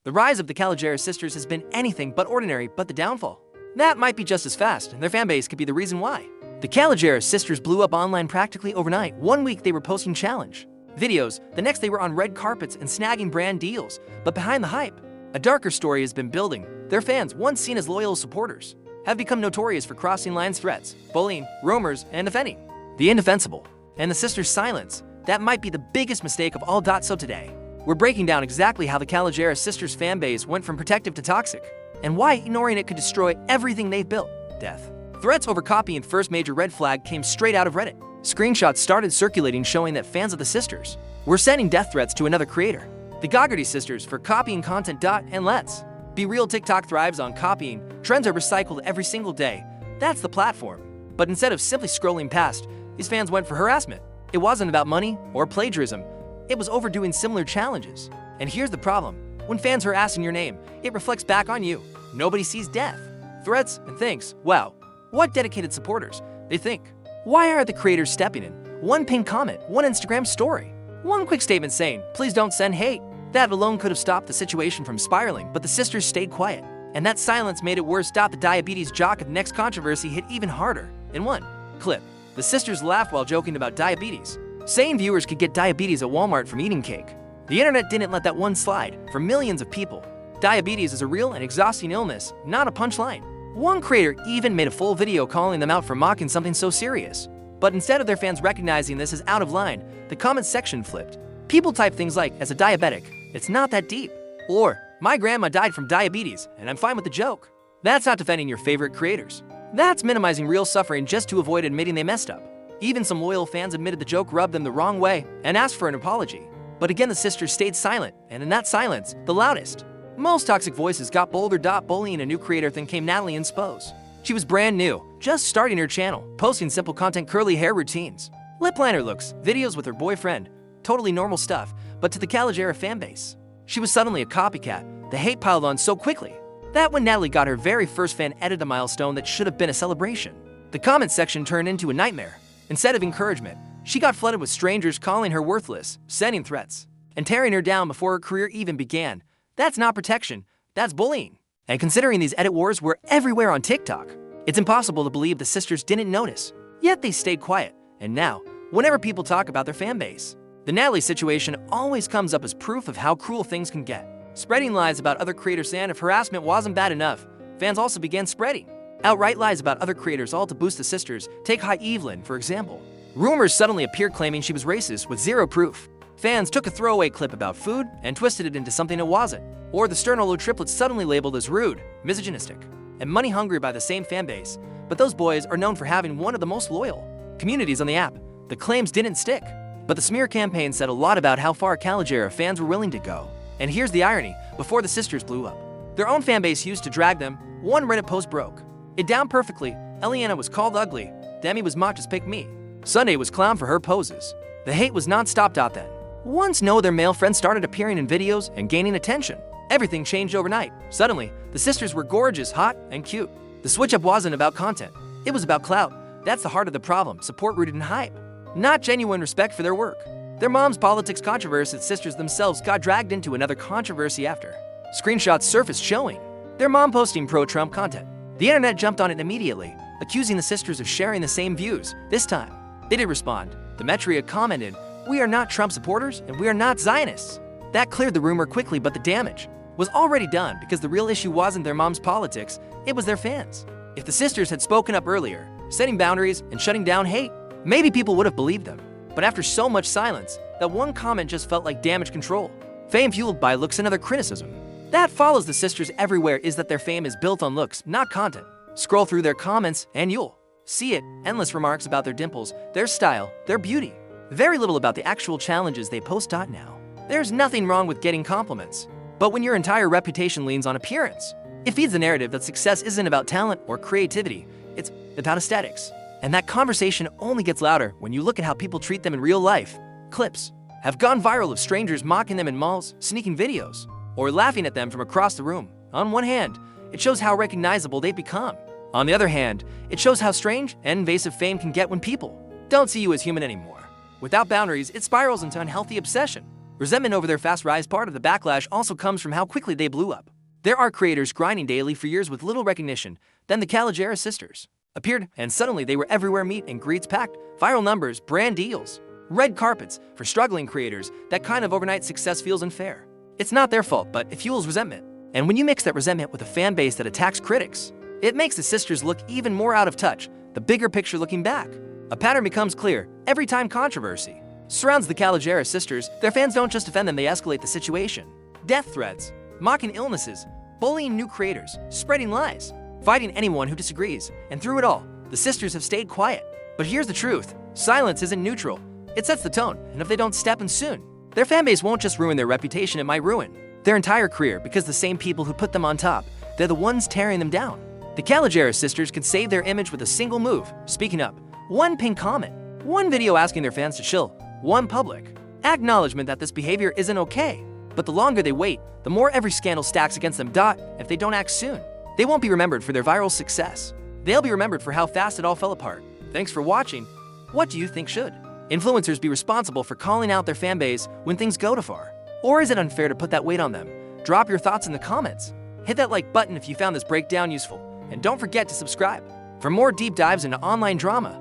The rise of the Caligera sisters has been anything but ordinary, but the downfall, that might be just as fast, and their fanbase could be the reason why. The Caligera sisters blew up online practically overnight. One week they were posting challenge videos, the next they were on red carpets and snagging brand deals. But behind the hype, a darker story has been building. Their fans, once seen as loyal supporters, have become notorious for crossing lines, threats, bullying, rumors, and offending the indefensible. And the sisters' silence, that might be the biggest mistake of all. So today, we're breaking down exactly how the Caligera sisters' fanbase went from protective to toxic, and why ignoring it could destroy everything they've built. Death. Threats over copying. First major red flag came straight out of Reddit. Screenshots started circulating showing that fans of the sisters were sending death threats to another creator, the Goggardi sisters, for copying content. And let's be real, TikTok thrives on copying. Trends are recycled every single day. That's the platform. But instead of simply scrolling past, these fans went for harassment. It wasn't about money or plagiarism. It was overdoing similar challenges. And here's the problem. When fans harass in your name, it reflects back on you. Nobody sees death, threats, and thinks, wow, what dedicated supporters. They think, why are the creators stepping in? One pinned comment, one Instagram story, one quick statement saying, please don't send hate. That alone could have stopped the situation from spiraling, but the sisters stayed quiet. And that silence made it worse. The diabetes jock of the next controversy hit even harder. In one clip, the sisters laughed while joking about diabetes, saying viewers could get diabetes at Walmart from eating cake. The internet didn't let that one slide. For millions of people, diabetes is a real and exhausting illness, not a punchline. One creator even made a full video calling them out for mocking something so serious. But instead of their fans recognizing this as out of line, the comment section flipped. People typed things like, as a diabetic, it's not that deep. Or, my grandma died from diabetes, and I'm fine with the joke. That's not defending your favorite creators. That's minimizing real suffering just to avoid admitting they messed up. Even some loyal fans admitted the joke rubbed them the wrong way and asked for an apology. But again, the sisters stayed silent, and in that silence, the loudest, most toxic voices got bolder. Bullying a new creator. Then came Natalie Inspos. She was brand new, just starting her channel, posting simple content, curly hair routines, lip liner looks, videos with her boyfriend, totally normal stuff. But to the Caligera fanbase, she was suddenly a copycat. The hate piled on so quickly that when Natalie got her very first fan edit, a milestone that should have been a celebration, the comment section turned into a nightmare. Instead of encouragement, she got flooded with strangers calling her worthless, sending threats, and tearing her down before her career even began. That's not protection, that's bullying. And considering these edit wars were everywhere on TikTok, it's impossible to believe the sisters didn't notice. Yet they stayed quiet. And now, whenever people talk about their fan base, the Natalie situation always comes up as proof of how cruel things can get. Spreading lies about other creators, and if harassment wasn't bad enough, fans also began spreading outright lies about other creators, all to boost the sisters. Take Ha Evelyn, for example. Rumors suddenly appeared claiming she was racist with zero proof. Fans took a throwaway clip about food and twisted it into something it wasn't. Or the Sternolo triplets suddenly labeled as rude, misogynistic, and money-hungry by the same fanbase. But those boys are known for having one of the most loyal communities on the app. The claims didn't stick, but the smear campaign said a lot about how far Caligera fans were willing to go. And here's the irony, before the sisters blew up, their own fanbase used to drag them. One Reddit post broke it down perfectly. Eliana was called ugly, Demi was mocked as pick me, Sunday was clowned for her poses. The hate was non-stop. Then, once their male friends started appearing in videos and gaining attention, everything changed overnight. Suddenly, the sisters were gorgeous, hot, and cute. The switch-up wasn't about content, it was about clout. That's the heart of the problem, support rooted in hype, not genuine respect for their work. Their mom's politics controversy. The sisters themselves got dragged into another controversy after screenshots surfaced showing their mom posting pro-Trump content. The internet jumped on it immediately, accusing the sisters of sharing the same views. This time, they did respond. Demetria commented, "We are not Trump supporters and we are not Zionists." That cleared the rumor quickly, but the damage was already done because the real issue wasn't their mom's politics, it was their fans. If the sisters had spoken up earlier, setting boundaries and shutting down hate, maybe people would have believed them. But after so much silence, that one comment just felt like damage control. Fame fueled by looks. Another criticism that follows the sisters everywhere is that their fame is built on looks, not content. Scroll through their comments and you'll see it. Endless remarks about their dimples, their style, their beauty. Very little about the actual challenges they post. Now, there's nothing wrong with getting compliments, but when your entire reputation leans on appearance, it feeds the narrative that success isn't about talent or creativity, it's about aesthetics. And that conversation only gets louder when you look at how people treat them in real life. Clips have gone viral of strangers mocking them in malls, sneaking videos, or laughing at them from across the room. On one hand, it shows how recognizable they've become. On the other hand, it shows how strange and invasive fame can get when people don't see you as human anymore. Without boundaries, it spirals into unhealthy obsession. Resentment over their fast rise. Part of the backlash also comes from how quickly they blew up. There are creators grinding daily for years with little recognition. Then the Caligera sisters appeared, and suddenly they were everywhere. Meet and greets packed, viral numbers, brand deals, red carpets. For struggling creators, that kind of overnight success feels unfair. It's not their fault, but it fuels resentment. And when you mix that resentment with a fan base that attacks critics, it makes the sisters look even more out of touch. The bigger picture looking back, a pattern becomes clear. Every time controversy surrounds the Caligera sisters, their fans don't just defend them, they escalate the situation. Death threats, mocking illnesses, bullying new creators, spreading lies, fighting anyone who disagrees. And through it all, the sisters have stayed quiet. But here's the truth: silence isn't neutral. It sets the tone, and if they don't step in soon, their fanbase won't just ruin their reputation, it might ruin their entire career, because the same people who put them on top, they're the ones tearing them down. The Caligera sisters can save their image with a single move: speaking up. One pinned comment, one video asking their fans to chill, one public acknowledgement that this behavior isn't okay. But the longer they wait, the more every scandal stacks against them. If they don't act soon, they won't be remembered for their viral success. They'll be remembered for how fast it all fell apart. Thanks for watching. What do you think? Should influencers be responsible for calling out their fanbase when things go too far? Or is it unfair to put that weight on them? Drop your thoughts in the comments. Hit that like button if you found this breakdown useful. And don't forget to subscribe for more deep dives into online drama.